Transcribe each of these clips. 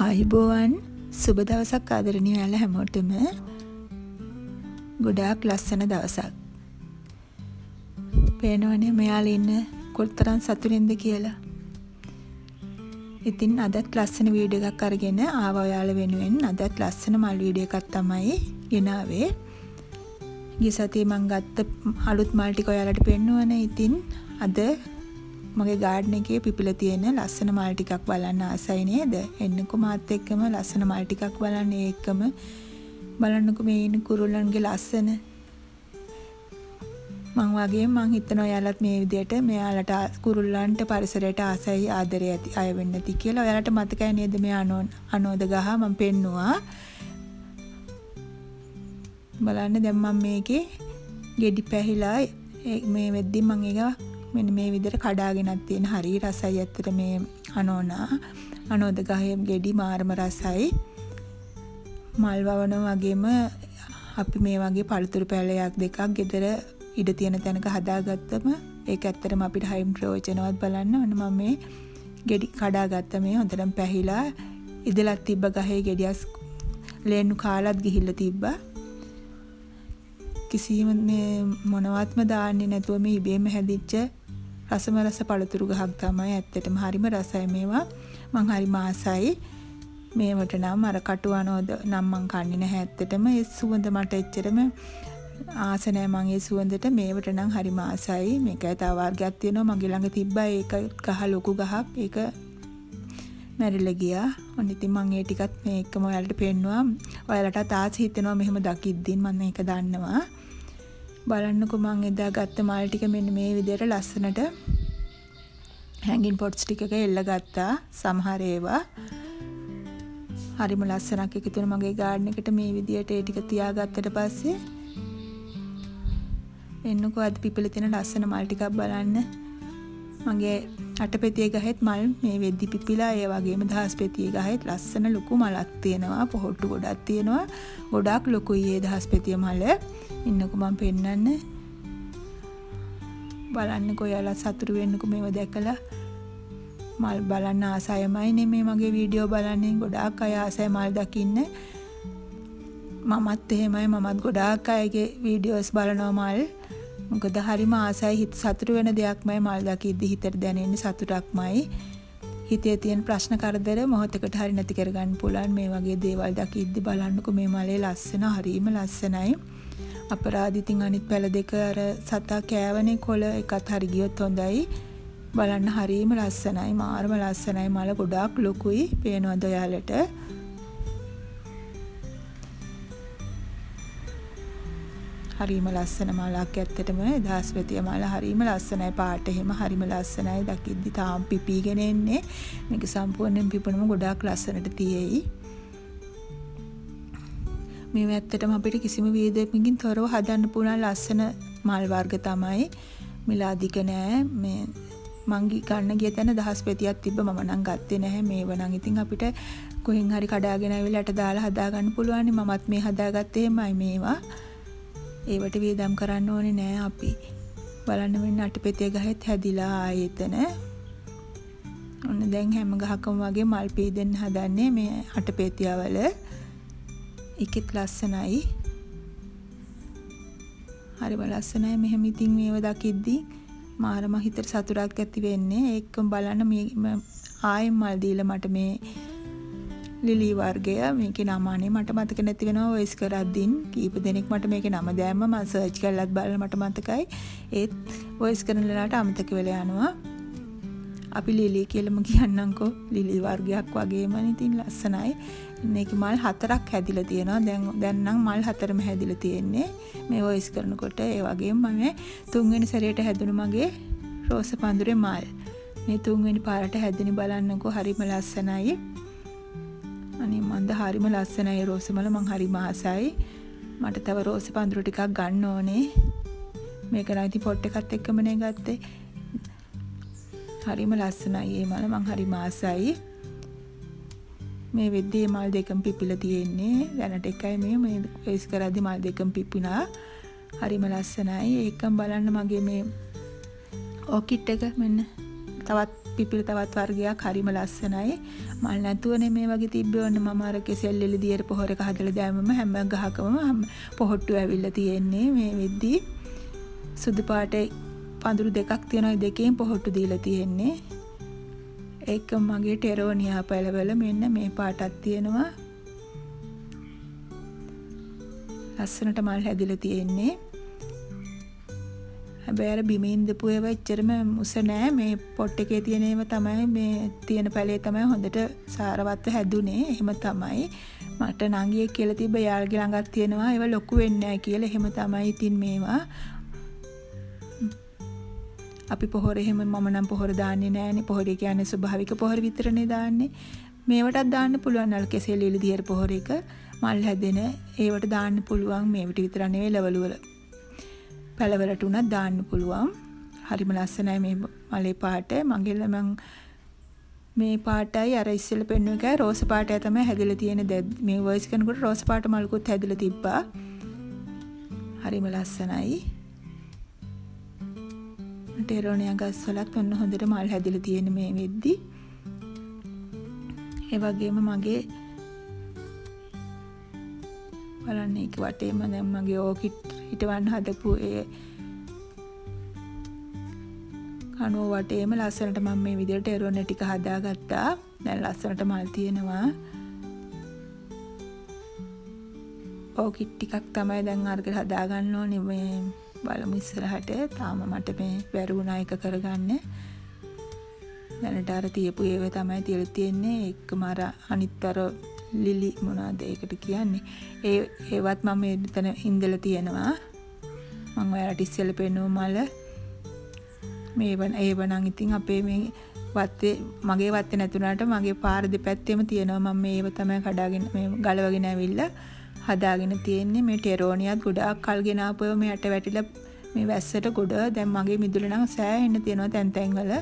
ආයුබෝවන් සුබ දවසක් ආදරණීය ඔයාලා හැමෝටම. ගොඩාක් ලස්සන දවසක්. පේනවනේ මෙයාලා ඉන්න කොතරම් සතුටින්ද කියලා. ඉතින් අදත් ලස්සන වීඩියෝ එකක් අරගෙන ආවා ඔයාලා වෙනුවෙන්. අදත් ලස්සන මල් වීඩියෝ එකක් තමයි ගෙනාවේ. ගිය සතියේ මම ගත්ත අලුත් මල් ටික ඔයාලට පෙන්නුවනේ. ඉතින් අද මගේ ගාඩන් එකේ පිපිලා තියෙන ලස්සන මල් ටිකක් බලන්න ආසයි නේද? එන්නකෝ මාත් එක්කම ලස්සන මල් ටිකක් බලන්න. ඒකම බලන්නකෝ මේ ඉන්න කුරුල්ලන්ගේ ලස්සන. මම හිතනවා ඔයාලත් මේ විදියට මෙයාලට කුරුල්ලන්ට පරිසරයට ආසයි ආදරය ඇති අය වෙන්න ඇති කියලා. ඔයාලට මතකයි නේද මේ අනෝද ගහ මම පෙන්නුවා. බලන්න දැන් මම මේකේ ගෙඩි පැහිලා මේ වෙද්දි මම ඒක මෙන්න මේ විදිහට කඩාගෙනත් තියෙන. හරි රසයි ඇත්තට මේ අනෝද ගහේ ගෙඩි මාරම රසයි. මල් වවනවා වගේම අපි මේ වගේ පළතුරු පැලයක් දෙකක් ගෙදර ඉඩ තියෙන තැනක හදාගත්තම ඒක ඇත්තටම අපිට හයිම් ප්‍රයෝජනවත් බලන්න. ඔන්න මම මේ ගෙඩි කඩාගත්ත මේ හොඳටම පැහිලා ඉදලක් තිබ්බ ගහේ ගෙඩියස් ලේන්නු කාලත් ගිහිල්ලා තිබ්බා. කිසිම මේ මොනවත්ම දාන්නේ නැතුව මේ ඉබේම හැදිච්ච රසම රස පළතුරු ගහක් තමයි. ඇත්තටම හරිම රසයි මේවා. මං හරිම ආසයි. මේවට නම් අර කටුවනෝද නම් මං කන්නේ නැහැ ඇත්තටම. ඒ සුවඳ මට එච්චරම ආස නැහැ මං ඒ සුවඳට. මේවට නම් හරිම ආසයි. මේකයි තව වර්ගයක් තියෙනවා මගේ ළඟ තිබ්බා. ඒක ගහ ලොකු ගහක්. ඒක මැරිලා ගියා. ඔන්න ඉතින් මං ඒ ටිකත් මේකම ඔයාලට පෙන්නුවා. ඔයාලටත් ආස හිතෙනවා මෙහෙම දකිද්දින් මම මේක දන්නවා. බලන්නකෝ මං එදා ගත්ත මල් ටික මෙන්න මේ විදිහට ලස්සනට හැංගින් පොට්ස් ටිකක එල්ල ගත්තා. සමහර ඒවා හරිම ලස්සනක් එකතුන මගේ ගාඩන් එකට මේ විදිහට ඒ ටික තියාගත්තට පස්සේ එන්නකෝ අද පිපිලා තියෙන ලස්සන මල් ටිකක් බලන්න. මගේ අටපෙතිය ගහෙත් මල් මේ වෙද්දි පිපිලා. ඒ වගේම දහස්පෙතිය ගහෙත් ලස්සන ලොකු මලක් තියෙනවා. පොහොට්ටු ගොඩක් තියෙනවා. ගොඩාක් ලොකුයි ඒ දහස්පෙතිය මල. ඉන්නකෝ මම පෙන්නන්න. බලන්නකෝ ඔයාලා සතුටු වෙන්නකෝ මේව දැකලා. මල් බලන්න ආසයමයි නේ මේ මගේ වීඩියෝ බලන්නේ. ගොඩාක් අය ආසයි මල් දකින්න. මමත් එහෙමයි. මමත් ගොඩාක් අයගේ වීඩියෝස් බලනවා මල්. මොකද හරිම ආසයි. හිත සතුටු වෙන දෙයක්මයි මල් දකිද්දි හිතට දැනෙන්නේ සතුටක්මයි. හිතේ තියෙන ප්‍රශ්න කරදර මොහොතකට හරි නැති කරගන්න පුළුවන් මේ වගේ දේවල් දකිද්දි. බලන්නකෝ මේ මලේ ලස්සන හරිම ලස්සනයි. අපරාධිතින් අනිත් පැල දෙක අර සතා කෑවනේ කොළ එකත් හරි ගියොත් හොඳයි. බලන්න හරිම ලස්සනයි. මාරම ලස්සනයි. මල ගොඩාක් ලොකුයි. පේනවද ඔයාලට? හරිම ලස්සන මලක් ඇත්තටම. දහස්පතිය මල හරිම ලස්සනයි. පාට එහෙම හරිම ලස්සනයි. දකිද්දි තාම පිපිගෙන එන්නේ. මේක සම්පූර්ණයෙන් පිපුණම ගොඩාක් ලස්සනට තියෙයි. මේ ඇත්තටම අපිට කිසිම වේදයකින් තොරව හදන්න පුළුවන් ලස්සන මල් වර්ග තමයි. මිල අධික නෑ. මේ මං ගන්න ගිය තැන දහස්පතියක් තිබ්බ. මම නම් ගත්තේ නැහැ. මේව නම් ඉතින් අපිට කොහෙන් හරි කඩාගෙන ආවිලා යට දාලා හදා ගන්න පුළුවන්. මමත් මේ හදාගත්තේ එමයයි මේවා. ඒවට වේදම් කරන්න ඕනේ නෑ අපි. බලන්න මෙන්න අටපෙතිය ගහෙත් හැදිලා ආයෙතන. ඔන්න දැන් හැම ගහකම වගේ මල් පීදෙන්න හදන්නේ මේ අටපෙතියවල. ඒකෙත් ලස්සනයි. හරිම ලස්සනයි. මෙහෙම ඉතින් මේව දකිද්දි මාරම හිතට සතුටක් ඇති වෙන්නේ. ඒකම බලන්න මේ ආයෙත් මල් දීලා මට මේ ලිලි වර්ගය මේකේ නම අනේ මට මතක නැති වෙනවා. වොයිස් කරද්දින් කීප දෙනෙක් මට මේකේ නම දැම්ම. මම සර්ච් කරලාත් බලලා මට මතකයි. ඒත් වොයිස් කරන වෙලාවට අමතක වෙලා යනවා. අපි ලිලි කියලාම කියන්නම්කෝ. ලිලි වර්ගයක් වගේම ඉතින් ලස්සනයි. මේකේ මල් 4ක් හැදිලා තියෙනවා. දැන් නම් මල් 4ම හැදිලා තියෙන්නේ මේ වොයිස් කරනකොට. ඒ වගේම මම තුන්වෙනි සැරේට හැදුණු මගේ රෝස පඳුරේ මල් මේ තුන්වෙනි පාරට හැදුණි. බලන්නකෝ හරිම ලස්සනයි. අනේ මන්ද හරිම ලස්සනයි රෝස මල. මං හරිම ආසයි. මට තව රෝස පඳුරු ටිකක් ගන්න ඕනේ. මේක නම් ඉතින් පොට් එකත් එක්කම නේ ගත්තේ. හරිම ලස්සනයි මේ මල. මං හරිම ආසයි. මේ වෙද්දී මල් දෙකම පිපිලා තියෙන්නේ. දැනට එකයි මේ වොයිස් කරද්දි මල් දෙකම පිපුණා. හරිම ලස්සනයි. ඒකම බලන්න මගේ මේ ඕකිඩ් එක මෙන්න තවත් පිපිල තවත් වර්ගයක් හරිම ලස්සනයි. මල් නැතුවනේ මේ වගේ තිබ්බේ. ඔන්න මම අර කෙසෙල් එළි දියර පොහොරක හදලා දැම්මම හැම ගහකම පොහොට්ටු ඇවිල්ලා තියෙන්නේ. මේ වෙද්දී සුදු පාටේ පඳුරු දෙකක් තියෙනවා. දෙකෙන් පොහොට්ටු දීලා තියෙන්නේ. ඒක මගේ ටෙරෝනියා පැලවල මෙන්න මේ පාටක් තියෙනවා. ලස්සනට මල් හැදිලා තියෙන්නේ. හැබැයි අර බිමින් දපු ඒවා එච්චරම මුස නෑ. මේ පොට් එකේ තියෙන ඒවා තමයි මේ තියෙන පැලේ තමයි හොඳට සාරවත්ව හැදුනේ. එහෙම තමයි. මට නංගියෙක් කියලා තිබ්බ යාළුගේ ළඟක් තියෙනවා. ඒවා ලොකු වෙන්නේ නෑ කියලා. එහෙම තමයි ඉතින් මේවා. අපි පොහොර එහෙම මම නම් පොහොර දාන්නේ නෑනේ. පොහොර කියන්නේ ස්වභාවික පොහොර විතරනේ දාන්නේ. මේවටත් දාන්න පුළුවන් අල් කෙසෙල් එළි දියර පොහොර එක. මල් හැදෙන ඒවට දාන්න පුළුවන්. මේවට විතර නෙවෙයි ලවලු වල. පැලවලට උනත් දාන්න පුළුවන්. හරිම ලස්සනයි මේ මලේ පාට. මගේ මම මේ පාටයි අර ඉස්සෙල්ලා පෙන්වන එකයි රෝස පාටයි තමයි හැදලා තියෙන්නේ. මේ වොයිස් කරනකොට රෝස පාට මල්කුත් හැදලා තිබ්බා. හරිම ලස්සනයි. ටෙරෝනියා ගස් වලත් ඔන්න හොඳට මල් හැදලා තියෙන මේ වෙද්දි. ඒ වගේම මගේ බලන්න ඒක වටේම දැන් මගේ ඕකිඩ් හිටවන්න හදපු ඒ කණුව වටේම ලස්සනට මම මේ විදිහට ටෙරෝනියා ටික හදාගත්තා. දැන් ලස්සනට මල් තියෙනවා. ඕකිඩ් ටිකක් තමයි දැන් අරගෙන හදාගන්න ඕනේ. මේ බලමු ඉස්සරහට. තාම මට මේ බැරුණා එක කරගන්න. දැනට අර තියපු ඒවා තමයි තියලා තියෙන්නේ. එක්කම අර අනිත්තර ලිලි මොනවාද ඒකට කියන්නේ. ඒවත් මම මෙතන ඉඳලා තියෙනවා. මම ඔයාලට ඉස්සෙල්ලා පෙන්නුව මල. ඒව නම් ඉතින් අපේ මේ වත්තේ මගේ වත්තේ නැතුණාට මගේ පාර දෙපැත්තෙම තියෙනවා. මම මේව තමයි කඩාගෙන මේ ගලවගෙන ඇවිල්ලා හදාගෙන තියෙන්නේ. මේ ටෙරෝනියාත් ගොඩාක් කල්ගෙන ආපුව මෙයට වැටිලා මේ වැස්සට ගොඩ දැන් මගේ මිදුල නම් සෑහෙන්න තියෙනවා තැන් තැන් වල.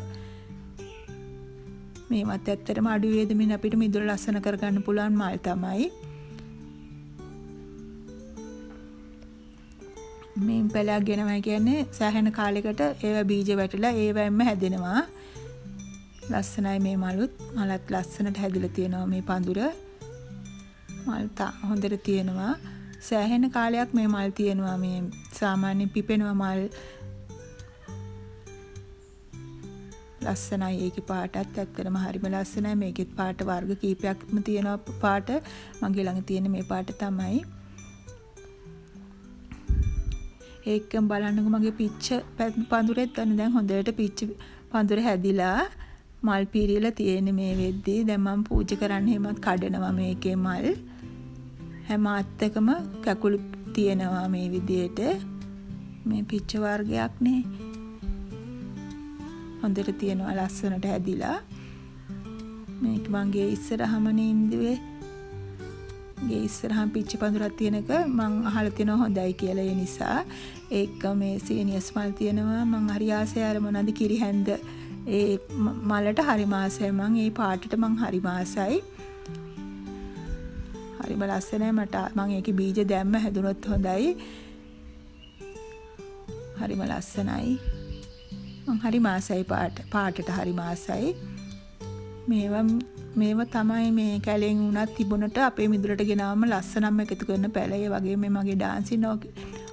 මේවත් ඇත්තටම අඩු වේදමින් අපිට මිදුල ලස්සන කරගන්න පුළුවන් මල් තමයි. මේ පැලයක් ගෙනවා කියන්නේ සෑහෙන කාලයකට ඒවා බීජ වැටිලා ඒවෙන්ම හැදෙනවා. ලස්සනයි මේ මලුත්. මලත් ලස්සනට හැදිලා තියෙනවා මේ පඳුර. මල් හොඳට තියෙනවා. සෑහෙන කාලයක් මේ මල් තියෙනවා. මේ සාමාන්‍ය පිපෙනවා මල්. ලස්සනයි ඒකේ පාටත් ඇත්තටම හරිම ලස්සනයි. මේකෙත් පාට වර්ග කීපයක්ම තියෙනවා පාට. මගේ ළඟ තියෙන මේ පාට තමයි. ඒකම බලන්නකො මගේ පිච්ච පඳුරෙත් දැන් හොඳට පිච්ච පඳුර හැදිලා මල් පීරියලා තියෙන මේ වෙද්දී දැන් මම පූජා කරන්න හැමත් කඩනවා මේකේ මල්. හැම අත්තකම කැකුළු තියෙනවා මේ විදියට. මේ පිච්ච වර්ගයක් නේ. හොඳට තියෙනවා ලස්සනට හැදිලා. මේක මගේ ඉස්සරහම නින්දුවේ. ගේ ඉස්සරහම පිච්ච පඳුරක් තියෙනක මං අහලා තිනවා හොඳයි කියලා. ඒ නිසා ඒක මේ සීනියස් මල් තියෙනවා. මං හරි ආසයි අර මොනවාද කිරිහැන්ද ඒ මලට හරි ආසයි. මං ඒ පාටට මං හරි ආසයි. හරිම ලස්සනයි. මං ඒකේ බීජ දැම්ම හැදුනොත් හොඳයි. හරිම ලස්සනයි. මං හරි ආසයි පාටට හරි ආසයි. මේවා තමයි මේ කැලෙන් උනත් තිබුණට අපේ මිදුලට ගෙනාවම ලස්සනම එකතු කරන පැලය. වගේ මේ මගේ ඩාන්සින්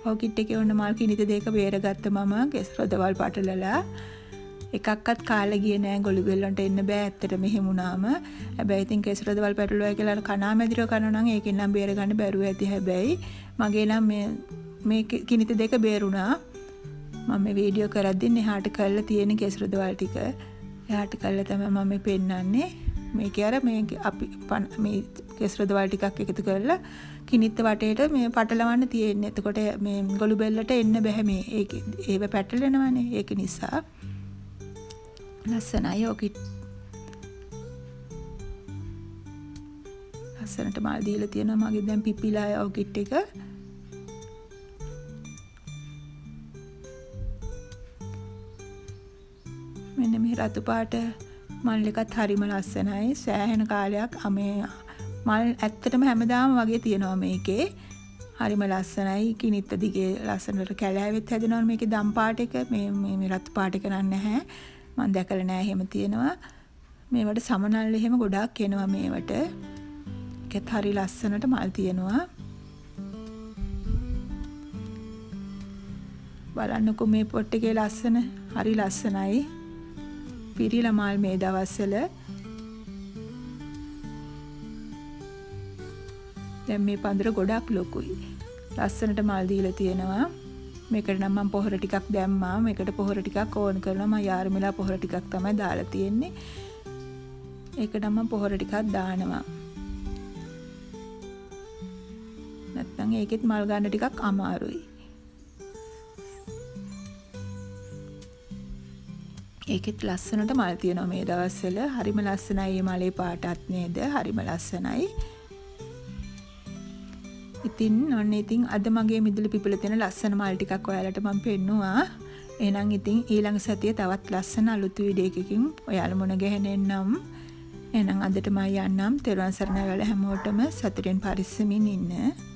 ඕකිඩ් එකේ ඔන්න මල් කිනිත දෙක බේරගත්ත මම කෙස්රොදවල් පටලලා. එකක්වත් කාලේ ගියේ නෑ. ගොළු බෙල්ලන්ට එන්න බෑ ඇත්තට මෙහෙම වුණාම. හැබැයි ඉතින් කෙස්රොදවල් පැටලුවා කියලා කණාමැදිරව කරනවා නම් ඒකෙන් නම් බේර ගන්න බැරුව ඇති. හැබැයි මගේ නම් මේ කිනිත දෙක බේරුණා. මම මේ වීඩියෝ කරද්දී එහාට කරලා තියෙන කෙස්රොදවල් ටික එහාට කරලා තමයි මම පෙන්නන්නේ. මේකේ අර මේ අපි මේ කෙස්රොදවල් ටිකක් එකතු කරලා කිනිත්ත වටේට මේ පටලවන්න තියෙන්නේ. එතකොට මේ ගොළු බෙල්ලට එන්න බෑ. මේ ඒව පැටලෙනවනේ. ඒක නිසා ලස්සනයි ඕකිඩ්. ලස්සනට මල් දීලා තියෙනවා. මගේ දැන් පිපිලා ඕකිඩ් එක. මෙන්න මේ රතු පාට මල් එකත් හරිම ලස්සනයි. සෑහෙන කාලයක් මේ මල් ඇත්තටම හැමදාම වගේ තියෙනවා මේකේ. හරිම ලස්සනයි. කිනිත්ත දිගේ ලස්සනට කැලෑවෙත් හැදෙනවා මේකේ දම් පාට එක. මේ රතු පාට එක නෑ. මම දැකලා නැහැ එහෙම තියෙනවා. මේවට සමනල් එහෙම ගොඩාක් එනවා මේවට. ඒකත් හරි ලස්සනට මල් තියෙනවා. බලන්නකෝ මේ පොට් එකේ ලස්සන. හරි ලස්සනයි. පිරිලා මල් මේ දවස්වල. දැන් මේ පඳුර ගොඩක් ලොකුයි. ලස්සනට මල් දීලා තියෙනවා. මේකට නම් මම පොහොර ටිකක් දැම්මා. මේකට පොහොර ටිකක් ඕන් කරනවා. මම යාරමිලා පොහොර ටිකක් තමයි දාලා තියෙන්නේ. ඒකට මම පොහොර ටිකක් දානවා. නැත්නම් ඒකෙත් මල් ගන්න ටිකක් අමාරුයි. ඒකෙත් ලස්සනට මල් තියෙනවා මේ දවස්වල. හරිම ලස්සනයි මේ මලේ පාටත් නේද? හරිම ලස්සනයි. ඉතින් ඔන්න ඉතින් අද මගේ මිදුළු පිපිල තියෙන ලස්සන මල් ටිකක් ඔයාලට මම පෙන්නුවා. එහෙනම් ඉතින් ඊළඟ සතියේ තවත් ලස්සන අලුත් වීඩියෝ එකකින් ඔයාලා මුණ ගැහෙන්නම්. එහෙනම් අදට මම යන්නම්. තෙරුවන් සරණයි ඔයාලා හැමෝටම සතුටින් පරිස්සමින් ඉන්න.